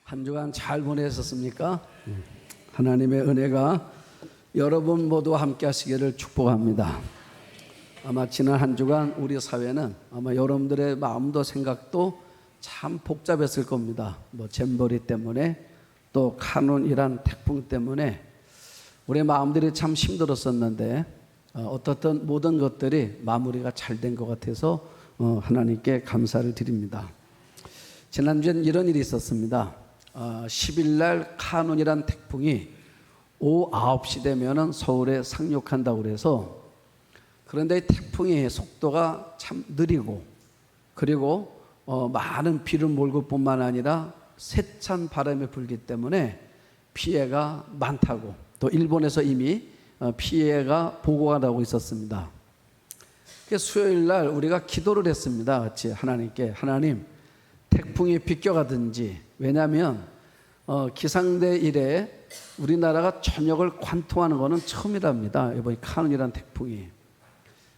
한 주간 잘 보내셨습니까? 하나님의 은혜가 여러분 모두와 함께 하시기를 축복합니다. 아마 지난 한 주간 우리 사회는 아마 여러분들의 마음도 생각도 참 복잡했을 겁니다. 잼버리 때문에 또 카눈이란 태풍 때문에 우리 마음들이 참 힘들었었는데 어떻든 모든 것들이 마무리가 잘 된 것 같아서 하나님께 감사를 드립니다. 지난주엔 이런 일이 있었습니다. 10일 날 카눈이란 태풍이 오후 9시 되면은 서울에 상륙한다고 그래서, 그런데 태풍의 속도가 참 느리고 그리고 많은 비를 몰고 뿐만 아니라 세찬 바람이 불기 때문에 피해가 많다고, 또 일본에서 이미 피해가 보고가 나오고 있었습니다. 그래서 수요일 날 우리가 기도를 했습니다. 같이 하나님께, 하나님 태풍이 비껴가든지, 왜냐하면 기상대 이래 우리나라가 전역을 관통하는 것은 처음이랍니다. 이번 카눈이라는 태풍이.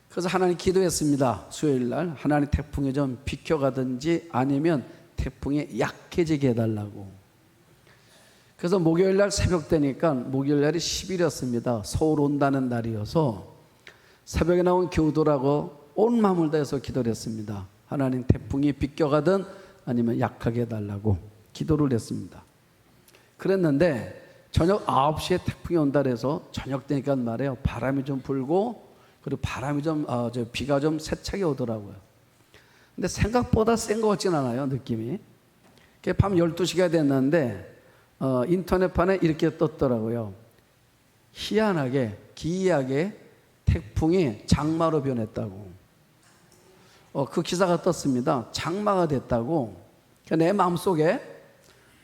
그래서 하나님 기도했습니다. 수요일 날 하나님 태풍이 좀 비껴가든지 아니면 태풍이 약해지게 해달라고. 그래서 목요일 날 새벽 되니까, 목요일 날이 10일이었습니다. 서울 온다는 날이어서 새벽에 나온 교도라고 온 마음을 다해서 기도를 했습니다. 하나님 태풍이 비껴가든 아니면 약하게 해달라고 기도를 했습니다. 그랬는데 저녁 9시에 태풍이 온다 그래서 저녁 되니까 말이에요, 바람이 좀 불고 그리고 바람이 좀 비가 좀 세차게 오더라고요. 근데 생각보다 센 것 같진 않아요, 느낌이. 밤 12시가 됐는데 인터넷판에 이렇게 떴더라고요. 희한하게 기이하게 태풍이 장마로 변했다고. 그 기사가 떴습니다. 장마가 됐다고. 내 마음속에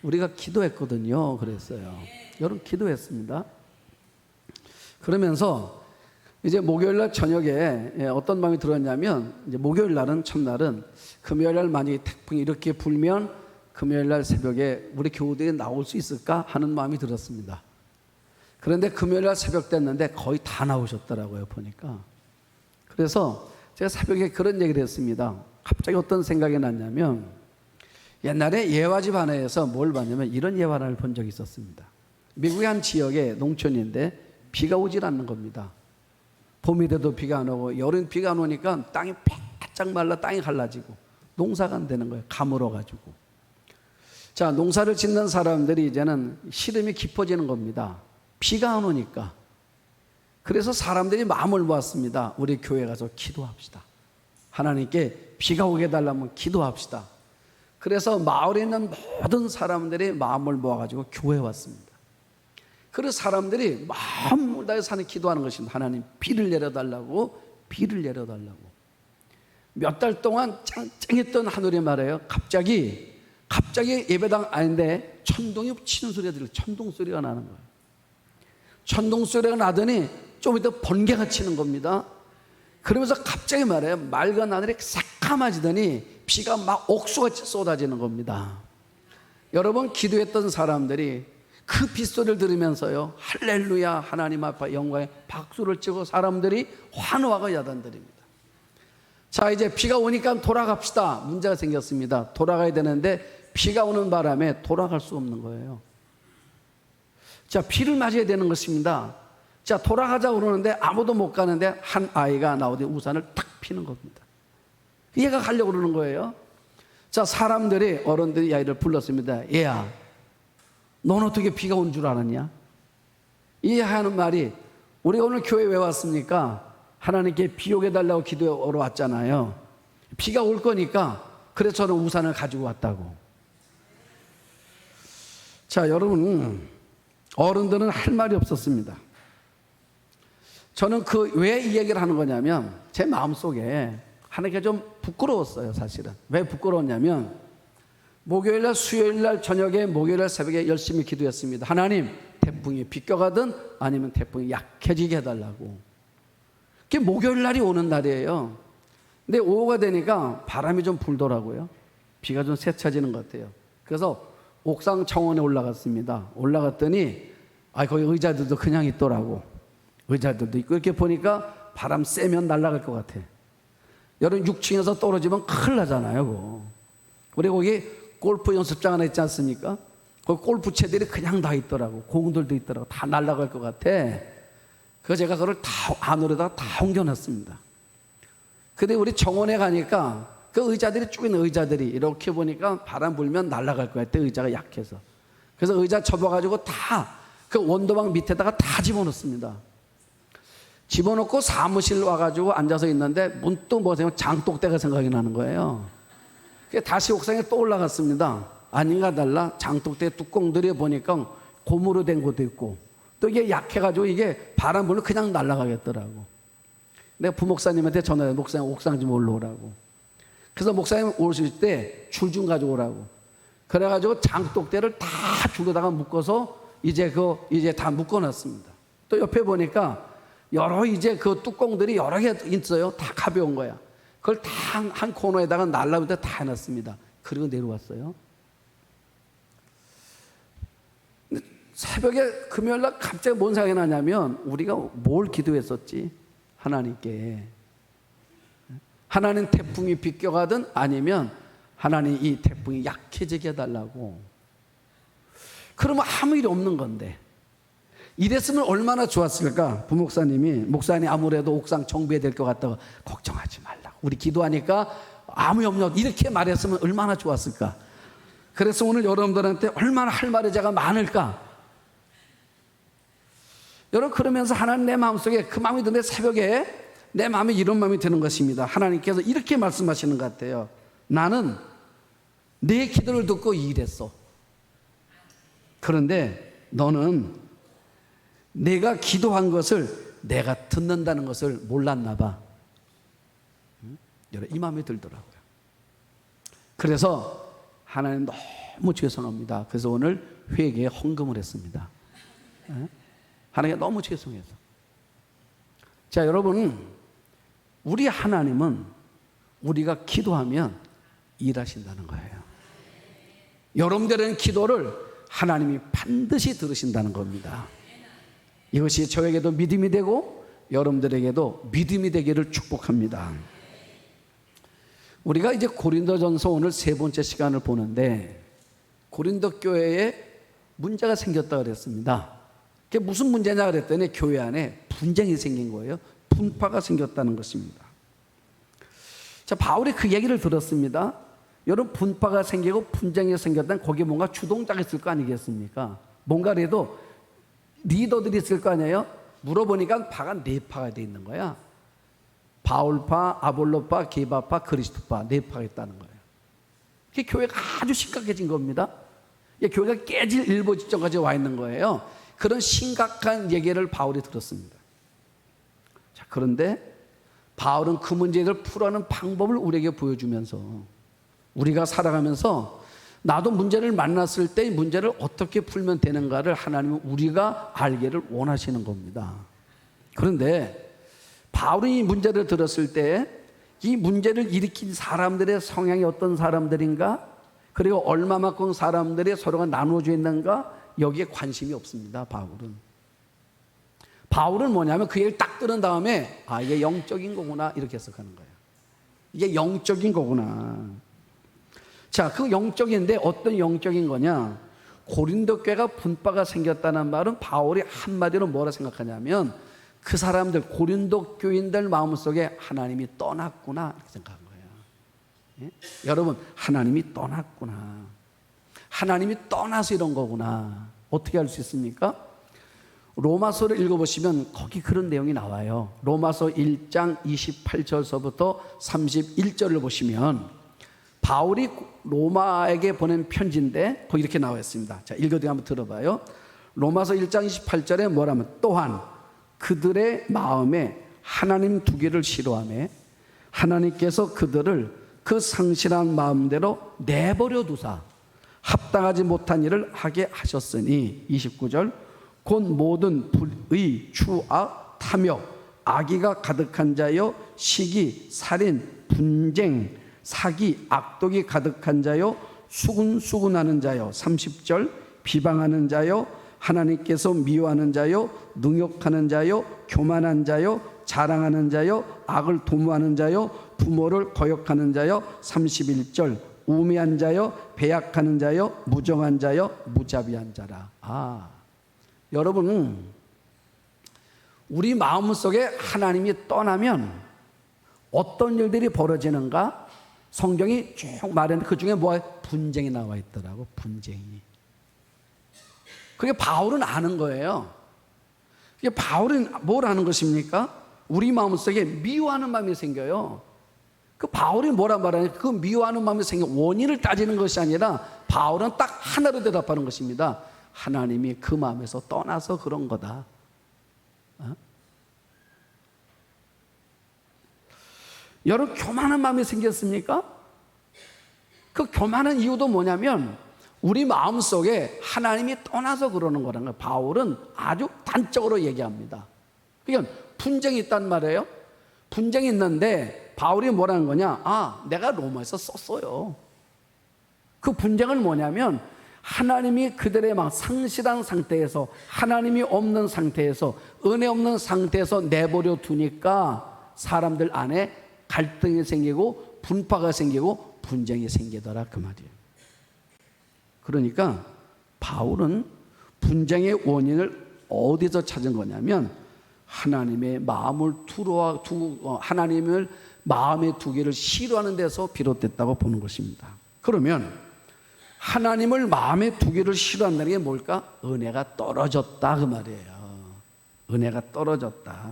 우리가 기도했거든요. 그랬어요. 여러분 기도했습니다. 그러면서 이제 목요일 날 저녁에 어떤 마음이 들었냐면, 이제 목요일 날은 첫날은 금요일 날 만약에 태풍이 이렇게 불면 금요일 날 새벽에 우리 교우들이 나올 수 있을까 하는 마음이 들었습니다. 그런데 금요일 날 새벽 됐는데 거의 다 나오셨더라고요, 보니까. 그래서 제가 새벽에 그런 얘기를 했습니다. 갑자기 어떤 생각이 났냐면, 옛날에 예화집 하나에서 뭘 봤냐면 이런 예화를 본 적이 있었습니다. 미국의 한 지역의 농촌인데 비가 오질 않는 겁니다. 봄이 돼도 비가 안 오고 여름 비가 안 오니까 땅이 바짝 말라 땅이 갈라지고 농사가 안 되는 거예요. 가물어가지고. 자, 농사를 짓는 사람들이 이제는 시름이 깊어지는 겁니다. 비가 안 오니까. 그래서 사람들이 마음을 모았습니다. 우리 교회 가서 기도합시다. 하나님께 비가 오게 해달라면 기도합시다. 그래서 마을에 있는 모든 사람들이 마음을 모아가지고 교회에 왔습니다. 그래서 사람들이 마음을 다해서 하나님 기도하는 것입니다. 하나님 비를 내려달라고, 비를 내려달라고. 몇 달 동안 짱짱했던 하늘이 말해요. 갑자기 예배당 아닌데 천둥이 치는 소리가 들려요. 천둥 소리가 나는 거예요. 천둥 소리가 나더니 좀 이따 번개가 치는 겁니다. 그러면서 갑자기 말해요, 맑은 하늘이 새까마지더니 비가 막 옥수같이 쏟아지는 겁니다. 여러분 기도했던 사람들이 그 빗소리를 들으면서요, 할렐루야 하나님 앞에 영광에 박수를 치고 사람들이 환호하고 야단드립니다. 자, 이제 비가 오니까 돌아갑시다. 문제가 생겼습니다. 돌아가야 되는데 비가 오는 바람에 돌아갈 수 없는 거예요. 자, 비를 맞아야 되는 것입니다. 자, 돌아가자고 그러는데 아무도 못 가는데 한 아이가 나오더니 우산을 탁 피는 겁니다. 얘가 가려고 그러는 거예요. 자, 사람들이, 어른들이 이 아이를 불렀습니다. 얘야, 넌 어떻게 비가 온 줄 알았냐? 이 하는 말이, 우리가 오늘 교회 왜 왔습니까? 하나님께 비 오게 달라고 기도하러 왔잖아요. 비가 올 거니까 그래서 저는 우산을 가지고 왔다고. 자, 여러분, 어른들은 할 말이 없었습니다. 저는 왜 이 얘기를 하는 거냐면, 제 마음속에 하나님께 좀 부끄러웠어요, 사실은. 왜 부끄러웠냐면, 목요일 날, 수요일 날 저녁에, 목요일 날 새벽에 열심히 기도했습니다. 하나님, 태풍이 비껴가든 아니면 태풍이 약해지게 해달라고. 그게 목요일 날이 오는 날이에요. 근데 오후가 되니까 바람이 좀 불더라고요. 비가 좀 세차지는 것 같아요. 그래서 옥상 정원에 올라갔습니다. 올라갔더니 거기 의자들도 그냥 있더라고. 의자들도 있고, 이렇게 보니까 바람 세면 날아갈 것 같아. 여러분 6층에서 떨어지면 큰일 나잖아요. 그거. 우리 거기 골프 연습장 하나 있지 않습니까? 그 골프채들이 그냥 다 있더라고. 공들도 있더라고. 다 날아갈 것 같아. 그래서 제가 그걸 다 안으로다가 다 옮겨놨습니다. 근데 우리 정원에 가니까 그 의자들이 쭉 있는 의자들이 이렇게 보니까 바람 불면 날아갈 것 같아. 의자가 약해서. 그래서 의자 접어가지고 다 그 원도방 밑에다가 다 집어넣습니다. 집어넣고 사무실 와가지고 앉아서 있는데 문득 뭐세요? 장독대가 생각이 나는 거예요. 다시 옥상에 또 올라갔습니다. 아닌가 달라 장독대 뚜껑들이 보니까 고무로 된 것도 있고 또 이게 약해가지고 이게 바람 불면 그냥 날아가겠더라고. 내가 부목사님한테 전화해. 목사님 옥상 좀 올라오라고. 그래서 목사님 오실 때 줄 좀 가져오라고. 그래가지고 장독대를 다 줄로다가 묶어서 이제 다 묶어놨습니다. 또 옆에 보니까 여러 이제 그 뚜껑들이 여러 개 있어요. 다 가벼운 거야. 그걸 다 한 코너에다가 날라올 때 다 해놨습니다. 그리고 내려왔어요. 새벽에 금요일날 갑자기 뭔 생각이 나냐면 우리가 뭘 기도했었지? 하나님께. 하나님 태풍이 비껴가든 아니면 하나님 이 태풍이 약해지게 해달라고. 그러면 아무 일이 없는 건데 이랬으면 얼마나 좋았을까. 목사님 아무래도 옥상 정비해야 될 것 같다고. 걱정하지 말라고. 우리 기도하니까 아무 염려 이렇게 말했으면 얼마나 좋았을까. 그래서 오늘 여러분들한테 얼마나 할 말이 제가 많을까. 여러분 그러면서 하나님 내 마음속에 그 마음이 드는데 새벽에 내 마음에 이런 마음이 드는 것입니다. 하나님께서 이렇게 말씀하시는 것 같아요. 나는 내 기도를 듣고 일했어. 그런데 너는 내가 기도한 것을 내가 듣는다는 것을 몰랐나 봐. 이 마음이 들더라고요. 그래서 하나님 너무 죄송합니다. 그래서 오늘 회개에 헌금을 했습니다. 하나님 너무 죄송해서. 자, 여러분, 우리 하나님은 우리가 기도하면 일하신다는 거예요. 여러분들의 기도를 하나님이 반드시 들으신다는 겁니다. 이것이 저에게도 믿음이 되고 여러분들에게도 믿음이 되기를 축복합니다. 우리가 이제 고린도전서 오늘 세 번째 시간을 보는데 고린도 교회에 문제가 생겼다 그랬습니다. 그게 무슨 문제냐 그랬더니 교회 안에 분쟁이 생긴 거예요. 분파가 생겼다는 것입니다. 자, 바울이 그 얘기를 들었습니다. 여러분 분파가 생기고 분쟁이 생겼다면 거기에 뭔가 주동자가 있을 거 아니겠습니까? 뭔가 그래도 리더들이 있을 거 아니에요? 물어보니까 파가 네 파가 돼 있는 거야. 바울파, 아볼로파, 게바파, 그리스도파 네 파가 있다는 거예요. 그게 교회가 아주 심각해진 겁니다. 교회가 깨질 일보 직전까지 와 있는 거예요. 그런 심각한 얘기를 바울이 들었습니다. 자, 그런데 바울은 그 문제를 풀어가는 방법을 우리에게 보여주면서 우리가 살아가면서 나도 문제를 만났을 때 이 문제를 어떻게 풀면 되는가를 하나님은 우리가 알기를 원하시는 겁니다. 그런데 바울이 이 문제를 들었을 때 이 문제를 일으킨 사람들의 성향이 어떤 사람들인가, 그리고 얼마만큼 사람들이 서로가 나누어져 있는가, 여기에 관심이 없습니다. 바울은 뭐냐면 그 얘기를 딱 들은 다음에 이게 영적인 거구나 이렇게 해석하는 거예요. 이게 영적인 거구나. 자, 그 영적인데 어떤 영적인 거냐? 고린도 교회가 분파가 생겼다는 말은 바울이 한마디로 뭐라 생각하냐면 그 사람들 고린도 교인들 마음속에 하나님이 떠났구나 이렇게 생각한 거예요. 예? 여러분, 하나님이 떠났구나. 하나님이 떠나서 이런 거구나. 어떻게 알 수 있습니까? 로마서를 읽어보시면 거기 그런 내용이 나와요. 로마서 1장 28절서부터 31절을 보시면 바울이 로마에게 보낸 편지인데 거기 이렇게 나와 있습니다. 자, 읽어드리고 한번 들어봐요. 로마서 1장 28절에 뭐라면 또한 그들의 마음에 하나님 두기를 싫어하며 하나님께서 그들을 그 상실한 마음대로 내버려 두사 합당하지 못한 일을 하게 하셨으니 29절 곧 모든 불의, 추악, 탐욕, 악의가 가득한 자여 시기, 살인, 분쟁, 사기, 악독이 가득한 자요 수군수군하는 자요 30절 비방하는 자요 하나님께서 미워하는 자요 능욕하는 자요 교만한 자요 자랑하는 자요 악을 도모하는 자요 부모를 거역하는 자요 31절 우매한 자여, 배약하는 자여, 무정한 자여, 무자비한 자라. 여러분, 우리 마음속에 하나님이 떠나면 어떤 일들이 벌어지는가? 성경이 쭉 말했는데 그 중에 뭐야? 분쟁이 나와 있더라고. 분쟁이. 그게 바울은 아는 거예요. 그게 바울은 뭘 아는 것입니까? 우리 마음속에 미워하는 마음이 생겨요. 그 바울이 뭐라 말하냐? 그 미워하는 마음이 생긴 원인을 따지는 것이 아니라 바울은 딱 하나로 대답하는 것입니다. 하나님이 그 마음에서 떠나서 그런 거다. 여러분, 교만한 마음이 생겼습니까? 그 교만한 이유도 뭐냐면 우리 마음속에 하나님이 떠나서 그러는 거라는 거예요. 바울은 아주 단적으로 얘기합니다. 그러니까 분쟁이 있단 말이에요. 분쟁이 있는데 바울이 뭐라는 거냐? 내가 로마에서 썼어요. 그 분쟁은 뭐냐면 하나님이 그들의 막 상실한 상태에서, 하나님이 없는 상태에서, 은혜 없는 상태에서 내버려 두니까 사람들 안에 갈등이 생기고 분파가 생기고 분쟁이 생기더라, 그 말이에요. 그러니까 바울은 분쟁의 원인을 어디서 찾은 거냐면 하나님의 마음을 하나님을 마음에 두기를 싫어하는 데서 비롯됐다고 보는 것입니다. 그러면 하나님을 마음에 두기를 싫어한다는 게 뭘까? 은혜가 떨어졌다, 그 말이에요. 은혜가 떨어졌다.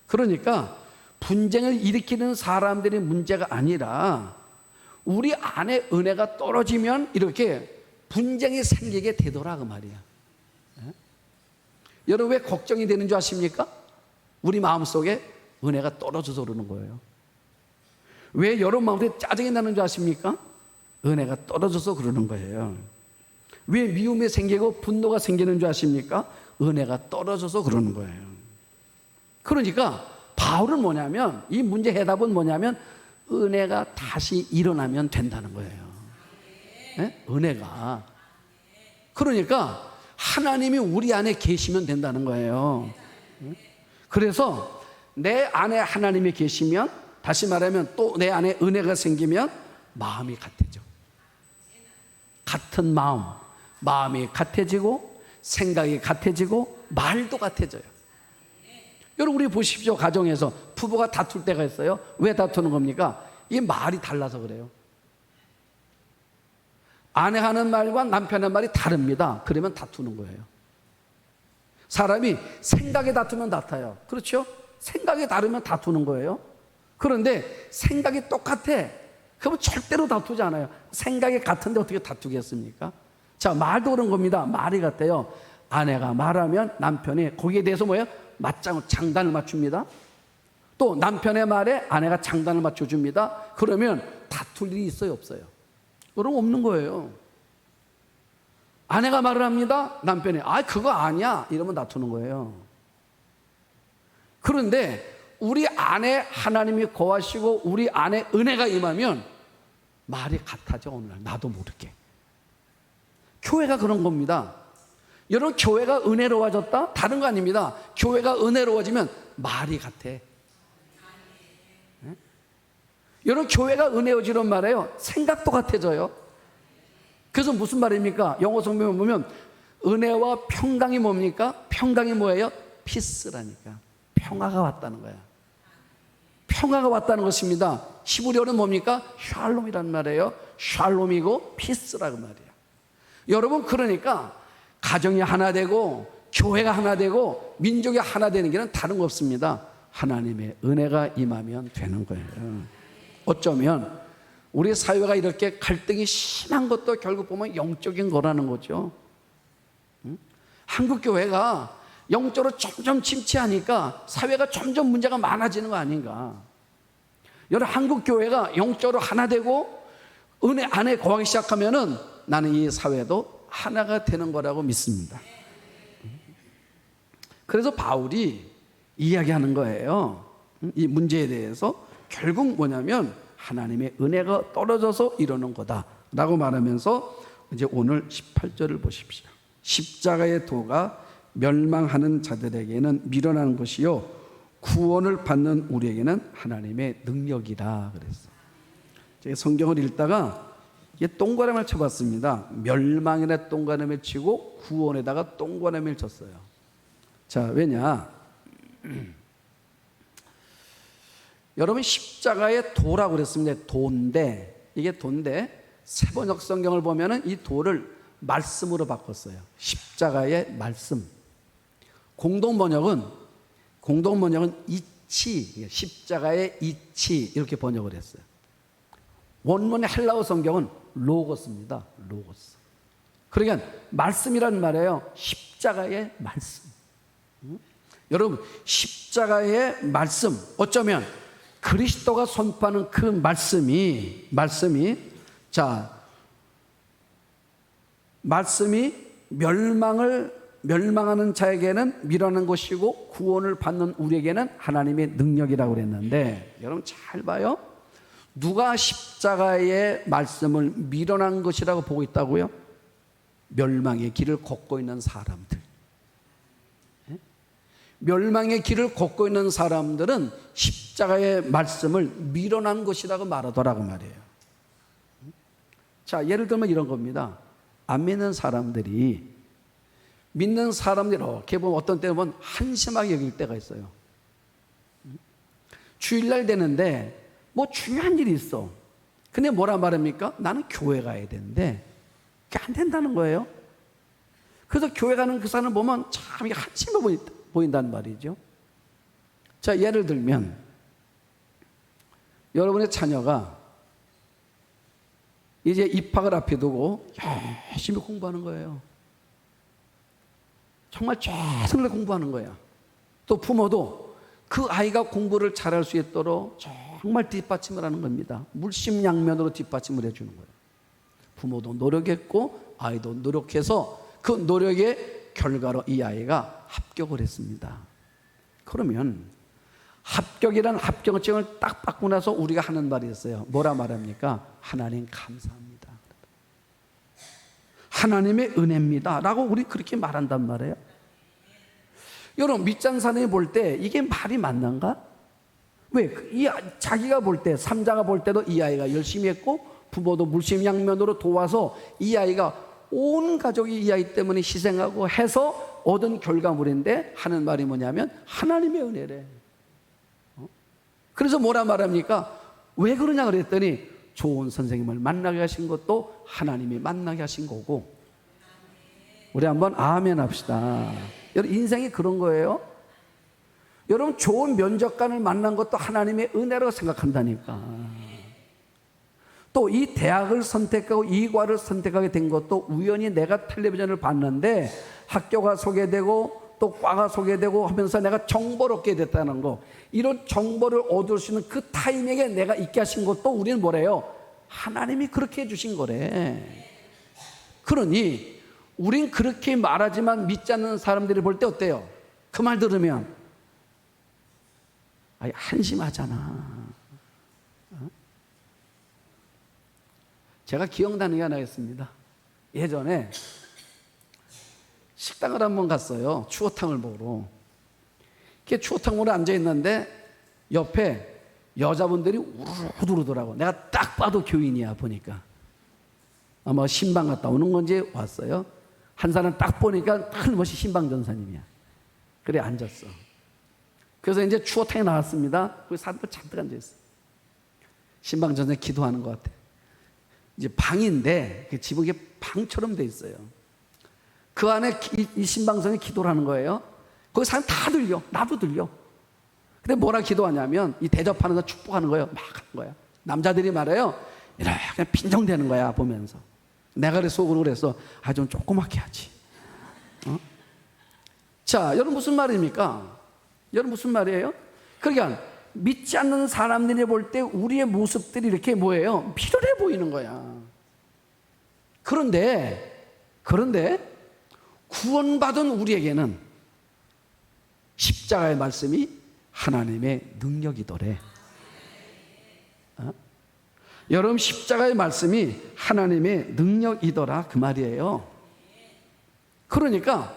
그러니까 분쟁을 일으키는 사람들이 문제가 아니라 우리 안에 은혜가 떨어지면 이렇게 분쟁이 생기게 되더라, 그 말이야. 여러분, 왜 걱정이 되는 줄 아십니까? 우리 마음속에 은혜가 떨어져서 그러는 거예요. 왜 여러분 마음속에 짜증이 나는 줄 아십니까? 은혜가 떨어져서 그러는 거예요. 왜 미움이 생기고 분노가 생기는 줄 아십니까? 은혜가 떨어져서 그러는 거예요. 그러니까 바울은 뭐냐면, 이 문제 해답은 뭐냐면 은혜가 다시 일어나면 된다는 거예요. 네? 은혜가. 그러니까 하나님이 우리 안에 계시면 된다는 거예요. 그래서 내 안에 하나님이 계시면, 다시 말하면 또 내 안에 은혜가 생기면 마음이 같아져. 같은 마음이 같아지고 생각이 같아지고 말도 같아져요. 여러분, 우리 보십시오. 가정에서 부부가 다툴 때가 있어요. 왜 다투는 겁니까? 이 말이 달라서 그래요. 아내 하는 말과 남편의 말이 다릅니다. 그러면 다투는 거예요. 사람이 생각에 다투면 다퉈요. 그렇죠? 생각이 다르면 다투는 거예요. 그런데 생각이 똑같아. 그러면 절대로 다투지 않아요. 생각이 같은데 어떻게 다투겠습니까? 자, 말도 그런 겁니다. 말이 같아요. 아내가 말하면 남편이 거기에 대해서 뭐예요? 장단을 맞춥니다. 또 남편의 말에 아내가 장단을 맞춰줍니다. 그러면 다툴 일이 있어요, 없어요? 그럼 없는 거예요. 아내가 말을 합니다. 남편이 그거 아니야 이러면 다투는 거예요. 그런데 우리 안에 하나님이 거하시고 우리 안에 은혜가 임하면 말이 같아져. 오늘날 나도 모르게. 교회가 그런 겁니다. 여러분, 교회가 은혜로워졌다? 다른 거 아닙니다. 교회가 은혜로워지면 말이 같아. 네? 여러분, 교회가 은혜로워지는 말이에요. 생각도 같아져요. 그래서 무슨 말입니까? 영어 성경에 보면 은혜와 평강이 뭡니까? 평강이 뭐예요? 피스라니까. 평화가 왔다는 거야. 평화가 왔다는 것입니다. 히브리어는 뭡니까? 샬롬이란 말이에요. 샬롬이고 피스라고 말이에요. 여러분, 그러니까 가정이 하나 되고 교회가 하나 되고 민족이 하나 되는 길은 다른 거 없습니다. 하나님의 은혜가 임하면 되는 거예요. 어쩌면 우리 사회가 이렇게 갈등이 심한 것도 결국 보면 영적인 거라는 거죠. 한국 교회가 영적으로 점점 침체하니까 사회가 점점 문제가 많아지는 거 아닌가. 여러분, 한국 교회가 영적으로 하나 되고 은혜 안에 거하기 시작하면은 나는 이 사회도 하나가 되는 거라고 믿습니다. 그래서 바울이 이야기하는 거예요. 이 문제에 대해서 결국 뭐냐면 하나님의 은혜가 떨어져서 이러는 거다라고 말하면서 이제 오늘 18절을 보십시오. 십자가의 도가 멸망하는 자들에게는 미련한 것이요 구원을 받는 우리에게는 하나님의 능력이다 그랬어요. 제가 성경을 읽다가 이게 동그라미를 쳐봤습니다. 멸망에다 동그라미를 치고 구원에다가 동그라미를 쳤어요. 자, 왜냐? 여러분, 십자가의 도라고 그랬습니다. 도인데, 이게 도인데 세번역 성경을 보면은 이 도를 말씀으로 바꿨어요. 십자가의 말씀. 공동번역은 이치, 십자가의 이치 이렇게 번역을 했어요. 원문의 헬라어 성경은 로고스입니다. 로고스. 그러니까 말씀이란 말이에요. 십자가의 말씀. 여러분, 십자가의 말씀, 어쩌면 그리스도가 선포하는 그 말씀이 멸망하는 자에게는 미련한 것이고 구원을 받는 우리에게는 하나님의 능력이라고 그랬는데, 여러분 잘 봐요. 누가 십자가의 말씀을 미련한 것이라고 보고 있다고요? 멸망의 길을 걷고 있는 사람들. 멸망의 길을 걷고 있는 사람들은 십자가의 말씀을 미련한 것이라고 말하더라고 말이에요. 자, 예를 들면 이런 겁니다. 안 믿는 사람들이 이렇게 보면 어떤 때는 보면 한심하게 여길 때가 있어요. 주일날 되는데 뭐 중요한 일이 있어. 근데 뭐라 말합니까? 나는 교회 가야 되는데 그게 안 된다는 거예요. 그래서 교회 가는 그 사람을 보면 참 이게 한심해 보인단 말이죠. 자, 예를 들면 여러분의 자녀가 이제 입학을 앞에 두고 열심히 공부하는 거예요. 정말 최선을 공부하는 거야. 또 부모도 그 아이가 공부를 잘할 수 있도록 정말 뒷받침을 하는 겁니다. 물심양면으로 뒷받침을 해주는 거예요. 부모도 노력했고 아이도 노력해서 그 노력의 결과로 이 아이가 합격을 했습니다. 그러면 합격이란 합격증을 딱 받고 나서 우리가 하는 말이 있어요. 뭐라 말합니까? 하나님 감사합니다. 하나님의 은혜입니다 라고 우리 그렇게 말한단 말이에요. 여러분, 밑장 사람이 볼 때 이게 말이 맞는가? 왜? 자기가 볼 때, 삼자가 볼 때도 이 아이가 열심히 했고 부모도 물심양면으로 도와서 이 아이가 온 가족이 이 아이 때문에 희생하고 해서 얻은 결과물인데 하는 말이 뭐냐면 하나님의 은혜래. 그래서 뭐라 말합니까? 왜 그러냐 그랬더니 좋은 선생님을 만나게 하신 것도 하나님이 만나게 하신 거고. 우리 한번 아멘 합시다. 여러분, 인생이 그런 거예요. 여러분, 좋은 면접관을 만난 것도 하나님의 은혜라고 생각한다니까. 또 이 대학을 선택하고 이 과를 선택하게 된 것도 우연히 내가 텔레비전을 봤는데 학교가 소개되고 또 과가 소개되고 하면서 내가 정보를 얻게 됐다는 거. 이런 정보를 얻을 수 있는 그 타이밍에 내가 있게 하신 것도 우리는 뭐래요? 하나님이 그렇게 해주신 거래. 그러니 우린 그렇게 말하지만 믿지 않는 사람들이 볼 때 어때요? 그 말 들으면 한심하잖아. 제가 기억나는 게 하나 있습니다. 예전에 식당을 한번 갔어요. 추어탕을 먹으러. 이렇게 추어탕 먹으러 앉아있는데 옆에 여자분들이 우르르 오더라고. 내가 딱 봐도 교인이야 보니까. 아마 신방 갔다 오는 건지 왔어요. 한 사람 딱 보니까 틀림없이 신방 전사님이야. 그래 앉았어. 그래서 이제 추어탕이 나왔습니다. 거기 사람들 잔뜩 앉아있어. 신방 전사님 기도하는 것 같아. 이제 방인데 그 집은 방처럼 돼 있어요. 그 안에 이 신방성이 기도를 하는 거예요. 거기 사람 다 들려. 나도 들려. 근데 뭐라 기도하냐면 이 대접하는 거 축복하는 거예요. 막 하는 거야. 남자들이 말해요. 이렇게 그냥 빈정대는 거야 보면서. 내가 그래 속으로 그래서 좀 조그맣게 하지. 자, 여러분 무슨 말입니까? 여러분 무슨 말이에요? 그러니까 믿지 않는 사람들이 볼 때 우리의 모습들이 이렇게 뭐예요? 필요해 보이는 거야. 그런데 구원받은 우리에게는 십자가의 말씀이 하나님의 능력이더래. 여러분, 십자가의 말씀이 하나님의 능력이더라 그 말이에요. 그러니까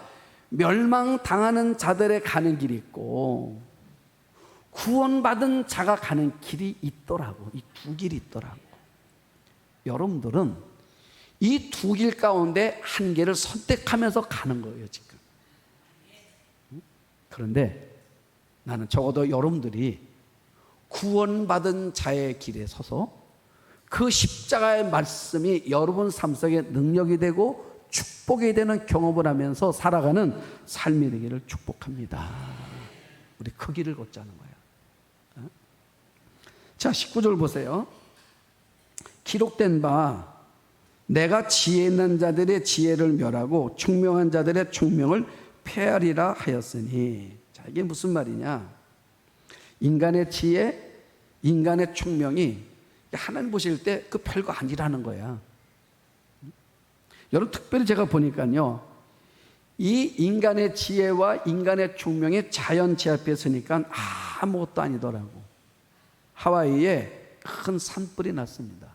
멸망당하는 자들의 가는 길이 있고 구원받은 자가 가는 길이 있더라고. 이 두 길이 있더라고. 여러분들은 이 두 길 가운데 한 개를 선택하면서 가는 거예요, 지금. 그런데 나는 적어도 여러분들이 구원받은 자의 길에 서서 그 십자가의 말씀이 여러분 삶 속에 능력이 되고 축복이 되는 경험을 하면서 살아가는 삶이 되기를 축복합니다. 우리 그 길을 걷자는 거예요. 자, 19절 보세요. 기록된 바 내가 지혜 있는 자들의 지혜를 멸하고 총명한 자들의 총명을 폐하리라 하였으니. 자, 이게 무슨 말이냐? 인간의 지혜, 인간의 총명이 하나님 보실 때 그 별거 아니라는 거야. 여러분, 특별히 제가 보니까요, 이 인간의 지혜와 인간의 총명이 자연 제압에 서니까 아무것도 아니더라고. 하와이에 큰 산불이 났습니다.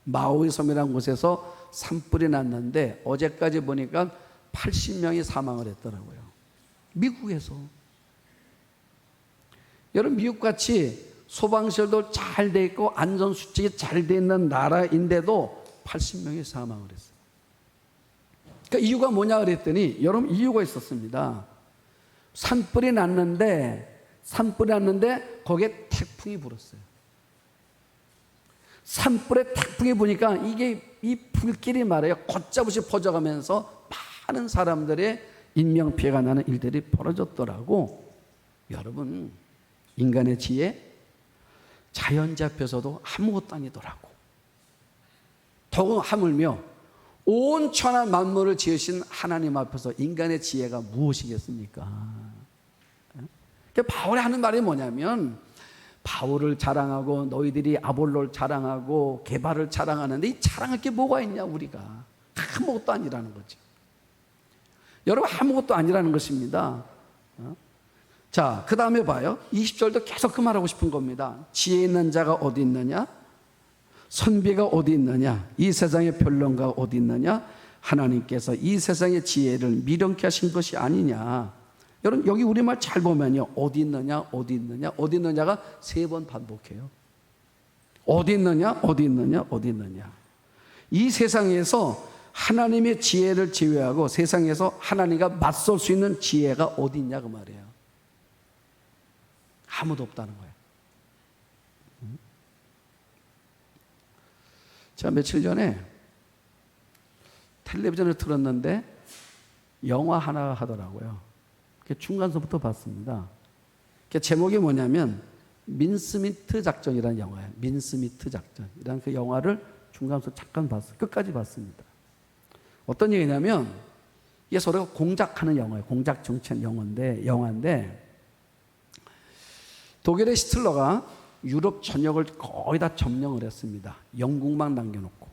마우이 섬이라는 곳에서 산불이 났는데 어제까지 보니까 80명이 사망을 했더라고요. 미국에서. 여러분, 미국같이 소방시설도 잘 돼 있고 안전수칙이 잘 돼 있는 나라인데도 80명이 사망을 했어요. 그러니까 이유가 뭐냐 그랬더니, 여러분, 이유가 있었습니다. 산불이 났는데 거기에 태풍이 불었어요. 산불에 태풍이 부니까 이게 이 불길이 말이에요, 걷잡없이 퍼져가면서 많은 사람들의 인명피해가 나는 일들이 벌어졌더라고. 여러분, 인간의 지혜, 자연재 앞에서도 아무것도 아니더라고. 더욱 하물며 온 천하 만물을 지으신 하나님 앞에서 인간의 지혜가 무엇이겠습니까? 바울이 하는 말이 뭐냐면, 바울을 자랑하고 너희들이 아볼로를 자랑하고 게바를 자랑하는데 이 자랑할 게 뭐가 있냐, 우리가. 아무것도 아니라는 거죠. 여러분, 아무것도 아니라는 것입니다. 자, 그 다음에 봐요. 20절도 계속 그 말하고 싶은 겁니다. 지혜 있는 자가 어디 있느냐? 선비가 어디 있느냐? 이 세상의 변론가가 어디 있느냐? 하나님께서 이 세상의 지혜를 미련케 하신 것이 아니냐? 여러분, 여기 우리말 잘 보면요, 어디 있느냐, 어디 있느냐, 어디 있느냐가 3번 반복해요. 어디 있느냐, 어디 있느냐, 어디 있느냐. 이 세상에서 하나님의 지혜를 제외하고 세상에서 하나님과 맞설 수 있는 지혜가 어디 있냐, 그 말이에요. 아무도 없다는 거예요. 제가 며칠 전에 텔레비전을 틀었는데 영화 하나 하더라고요. 중간서부터 봤습니다. 제목이 뭐냐면 민스미트 작전이라는 영화예요. 민스미트 작전이라는 그 영화를 중간서 잠깐 봤어요. 끝까지 봤습니다. 어떤 얘기냐면 이게 서로가 공작하는 영화예요. 공작 정치한 영화인데 독일의 히틀러가 유럽 전역을 거의 다 점령을 했습니다. 영국만 남겨놓고.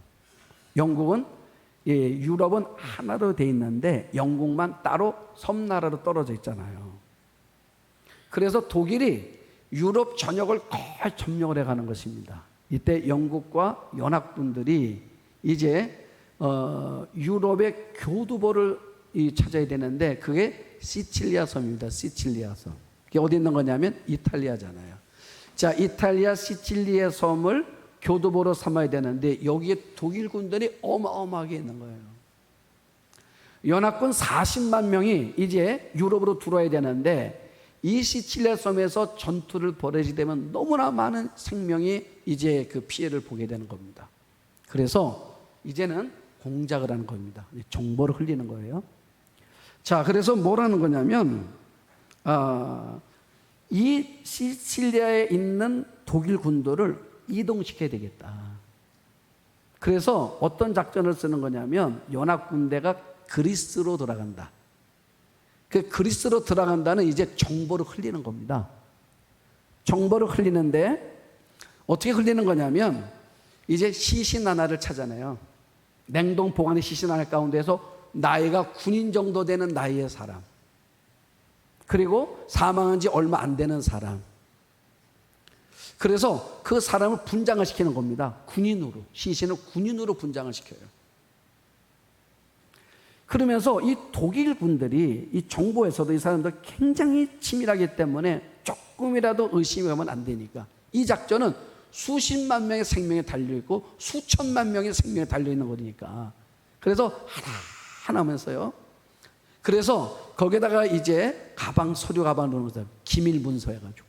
영국은, 유럽은 하나로 돼 있는데 영국만 따로 섬나라로 떨어져 있잖아요. 그래서 독일이 유럽 전역을 거의 점령을 해가는 것입니다. 이때 영국과 연합군들이 이제 유럽의 교두보를 찾아야 되는데 그게 시칠리아 섬입니다. 시칠리아 섬. 그게 어디 있는 거냐면 이탈리아잖아요. 자, 이탈리아 시칠리아 섬을 교두보로 삼아야 되는데 여기에 독일 군들이 어마어마하게 있는 거예요. 연합군 40만 명이 이제 유럽으로 들어와야 되는데 이 시칠리아 섬에서 전투를 벌이게 되면 너무나 많은 생명이 이제 그 피해를 보게 되는 겁니다. 그래서 이제는 공작을 하는 겁니다. 정보를 흘리는 거예요. 자, 그래서 뭐라는 거냐면 이 시칠리아에 있는 독일 군도를 이동시켜야 되겠다. 그래서 어떤 작전을 쓰는 거냐면 연합군대가 그리스로 돌아간다. 그 그리스로 들어간다는 이제 정보를 흘리는 겁니다. 정보를 흘리는데 어떻게 흘리는 거냐면 이제 시신 하나를 찾아내요. 냉동 보관의 시신 하나 가운데서 나이가 군인 정도 되는 나이의 사람, 그리고 사망한 지 얼마 안 되는 사람. 그래서 그 사람을 분장을 시키는 겁니다. 군인으로. 시신을 군인으로 분장을 시켜요. 그러면서 이 독일 군들이 이 정보에서도 이 사람들 굉장히 치밀하기 때문에 조금이라도 의심이 가면 안 되니까 이 작전은 수십만 명의 생명이 달려있고 수천만 명의 생명이 달려있는 거니까. 그래서 하나 하면서요. 그래서 거기에다가 이제 가방, 서류 가방 넣는 거죠. 기밀 문서 해가지고.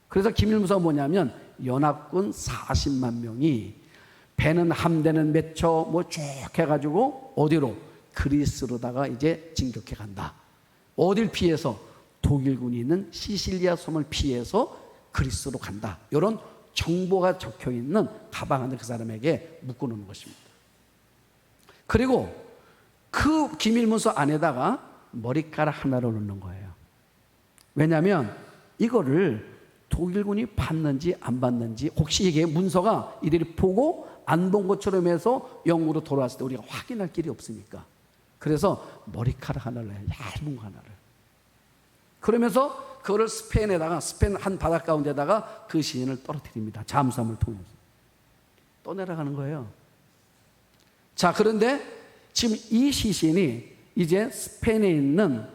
그래서 기밀 문서가 뭐냐면 연합군 40만 명이 배는 함대는 몇 척 뭐 쭉 해가지고 어디로? 그리스로다가 이제 진격해 간다. 어딜 피해서? 독일군이 있는 시실리아 섬을 피해서 그리스로 간다. 이런 정보가 적혀 있는 가방 안에 그 사람에게 묶어 놓는 것입니다. 그리고 그 기밀 문서 안에다가 머리카락 하나를 넣는 거예요. 왜냐하면 이거를 독일군이 봤는지 안 봤는지, 혹시 이게 문서가 이들이 보고 안 본 것처럼 해서 영국으로 돌아왔을 때 우리가 확인할 길이 없으니까. 그래서 머리카락 하나를 해요. 얇은 거 하나를. 그러면서 그거를 스페인에다가, 스페인 한 바닷가 가운데다가 그 시신을 떨어뜨립니다. 잠수함을 통해서 떠내려가는 거예요. 자, 그런데 지금 이 시신이 이제 스페인에 있는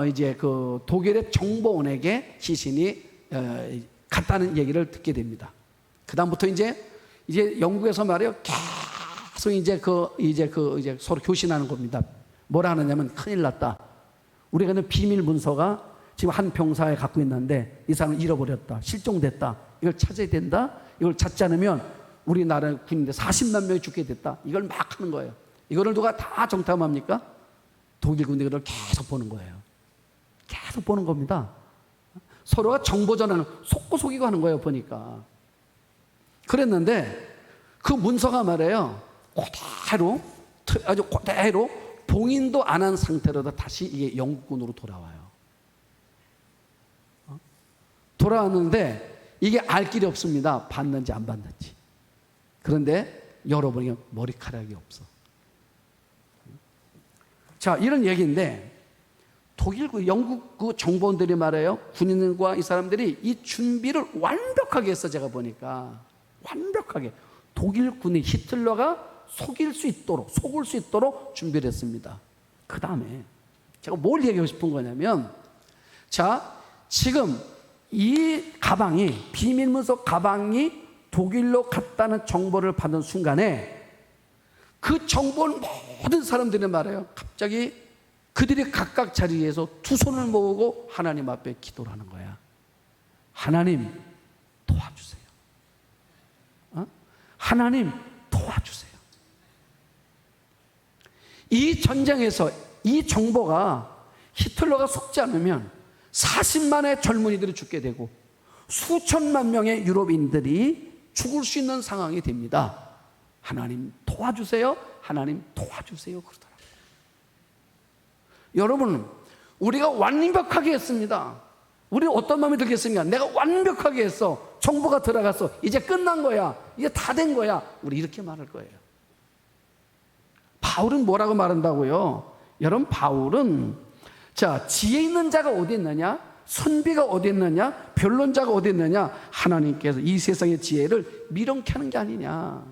이제 그 독일의 정보원에게 시신이 갔다는 얘기를 듣게 됩니다. 그 다음부터 이제 영국에서 말이에요. 계속 이제 서로 교신하는 겁니다. 뭐라 하느냐면 큰일 났다. 우리가 있는 비밀 문서가 지금 한 병사에 갖고 있는데 이 사람을 잃어버렸다. 실종됐다. 이걸 찾아야 된다. 이걸 찾지 않으면 우리나라 군인들 40만 명이 죽게 됐다. 이걸 막 하는 거예요. 이거를 누가 다 정탐합니까? 독일 군대를 계속 보는 거예요. 계속 보는 겁니다. 서로가 정보 전환을 속고 속이고 하는 거예요, 보니까. 그랬는데 그 문서가 말이에요. 아주 그대로 봉인도 안 한 상태로 다시 이게 영국군으로 돌아와요. 돌아왔는데 이게 알 길이 없습니다. 봤는지 안 봤는지. 그런데 열어보니까 머리카락이 없어. 자, 이런 얘기인데 영국 그 정보원들이 말해요. 군인과 이 사람들이 이 준비를 완벽하게 했어. 제가 보니까 완벽하게 독일 군이 히틀러가 속을 수 있도록 준비를 했습니다. 그 다음에 제가 뭘 얘기하고 싶은 거냐면, 자, 지금 이 가방이, 비밀문서 가방이 독일로 갔다는 정보를 받은 순간에 그 정보를 모든 사람들이 말해요. 갑자기 그들이 각각 자리에서 두 손을 모으고 하나님 앞에 기도를 하는 거야. 하나님 도와주세요. 하나님 도와주세요. 이 전쟁에서 이 정보가 히틀러가 속지 않으면 40만의 젊은이들이 죽게 되고 수천만 명의 유럽인들이 죽을 수 있는 상황이 됩니다. 하나님 도와주세요. 하나님 도와주세요. 그러더라고요. 여러분, 우리가 완벽하게 했습니다. 우리는 어떤 마음이 들겠습니까? 내가 완벽하게 했어. 정보가 들어갔어. 이제 끝난 거야. 이제 다 된 거야. 우리 이렇게 말할 거예요. 바울은 뭐라고 말한다고요? 여러분, 바울은 자, 지혜 있는 자가 어디 있느냐? 선비가 어디 있느냐? 변론자가 어디 있느냐? 하나님께서 이 세상의 지혜를 미련케 하는 게 아니냐.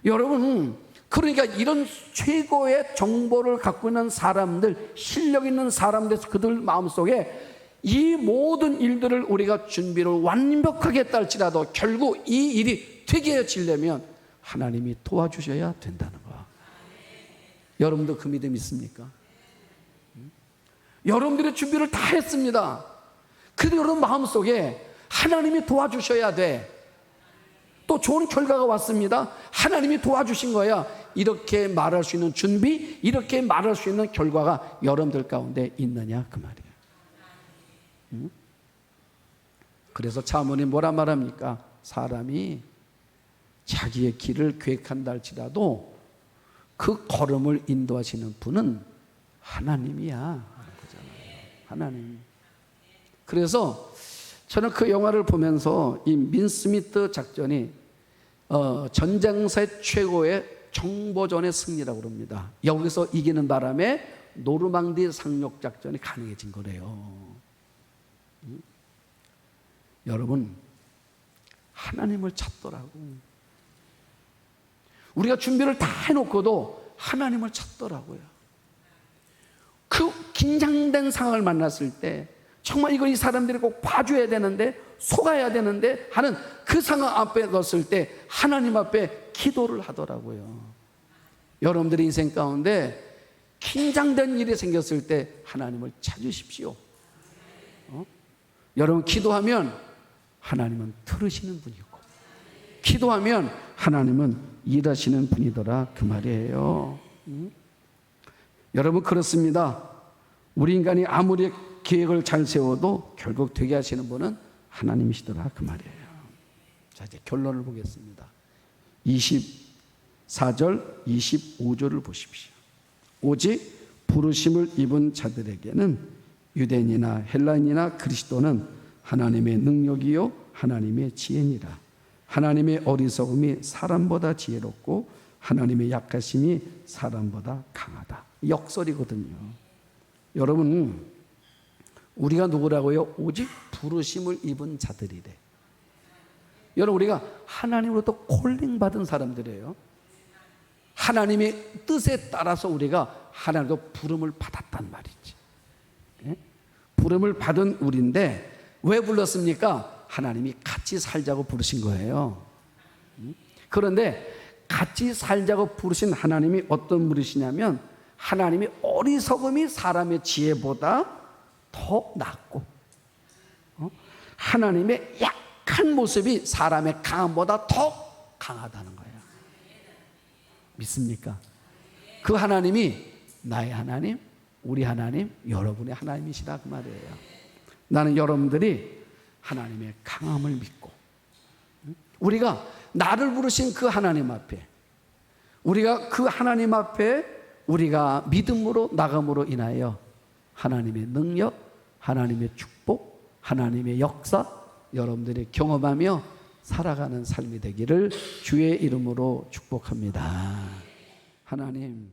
여러분, 그러니까 이런 최고의 정보를 갖고 있는 사람들, 실력 있는 사람들, 그들 마음속에 이 모든 일들을 우리가 준비를 완벽하게 했다 할지라도 결국 이 일이 되게 해지려면 하나님이 도와주셔야 된다는 거야. 여러분도 그 믿음 있습니까? 여러분들의 준비를 다 했습니다. 그래도 여러분 마음속에 하나님이 도와주셔야 돼. 또 좋은 결과가 왔습니다. 하나님이 도와주신 거야. 이렇게 말할 수 있는 준비, 이렇게 말할 수 있는 결과가 여러분들 가운데 있느냐 그 말이에요. 그래서 차문이 뭐라 말합니까? 사람이 자기의 길을 계획한다 할지라도 그 걸음을 인도하시는 분은 하나님이야. 하나님. 그래서 저는 그 영화를 보면서 이 민스미트 작전이 전쟁사의 최고의 정보전의 승리라고 그럽니다. 여기서 이기는 바람에 노르망디 상륙 작전이 가능해진 거래요. 여러분, 하나님을 찾더라고. 우리가 준비를 다 해놓고도 하나님을 찾더라고요. 그 긴장된 상황을 만났을 때 정말 이거 이 사람들이 꼭 봐줘야 되는데 속아야 되는데 하는 그 상황 앞에 넣었을 때 하나님 앞에 기도를 하더라고요. 여러분들의 인생 가운데 긴장된 일이 생겼을 때 하나님을 찾으십시오. 여러분 기도하면 하나님은 들으시는 분이고, 기도하면 하나님은 일하시는 분이더라, 그 말이에요. 여러분 그렇습니다. 우리 인간이 아무리 계획을 잘 세워도 결국 되게 하시는 분은 하나님이시더라, 그 말이에요. 자, 이제 결론을 보겠습니다. 24절 25절을 보십시오. 오직 부르심을 입은 자들에게는 유대인이나 헬라인이나 그리스도는 하나님의 능력이요 하나님의 지혜니라. 하나님의 어리석음이 사람보다 지혜롭고 하나님의 약하심이 사람보다 강하다. 역설이거든요. 여러분, 우리가 누구라고요? 오직 부르심을 입은 자들이래. 여러분, 우리가 하나님으로부터 콜링 받은 사람들이에요. 하나님의 뜻에 따라서 우리가 하나님으로부터 부름을 받았단 말이지. 부름을 받은 우리인데 왜 불렀습니까? 하나님이 같이 살자고 부르신 거예요. 그런데 같이 살자고 부르신 하나님이 어떤 분이시냐면 하나님이 어리석음이 사람의 지혜보다 더 낫고 하나님의 약한 모습이 사람의 강함보다 더 강하다는 거예요. 믿습니까? 그 하나님이 나의 하나님, 우리 하나님, 여러분의 하나님이시다, 그 말이에요. 나는 여러분들이 하나님의 강함을 믿고 우리가 나를 부르신 그 하나님 앞에, 우리가 그 하나님 앞에 우리가 믿음으로 나감으로 인하여 하나님의 능력, 하나님의 축복, 하나님의 역사 여러분들이 경험하며 살아가는 삶이 되기를 주의 이름으로 축복합니다. 하나님,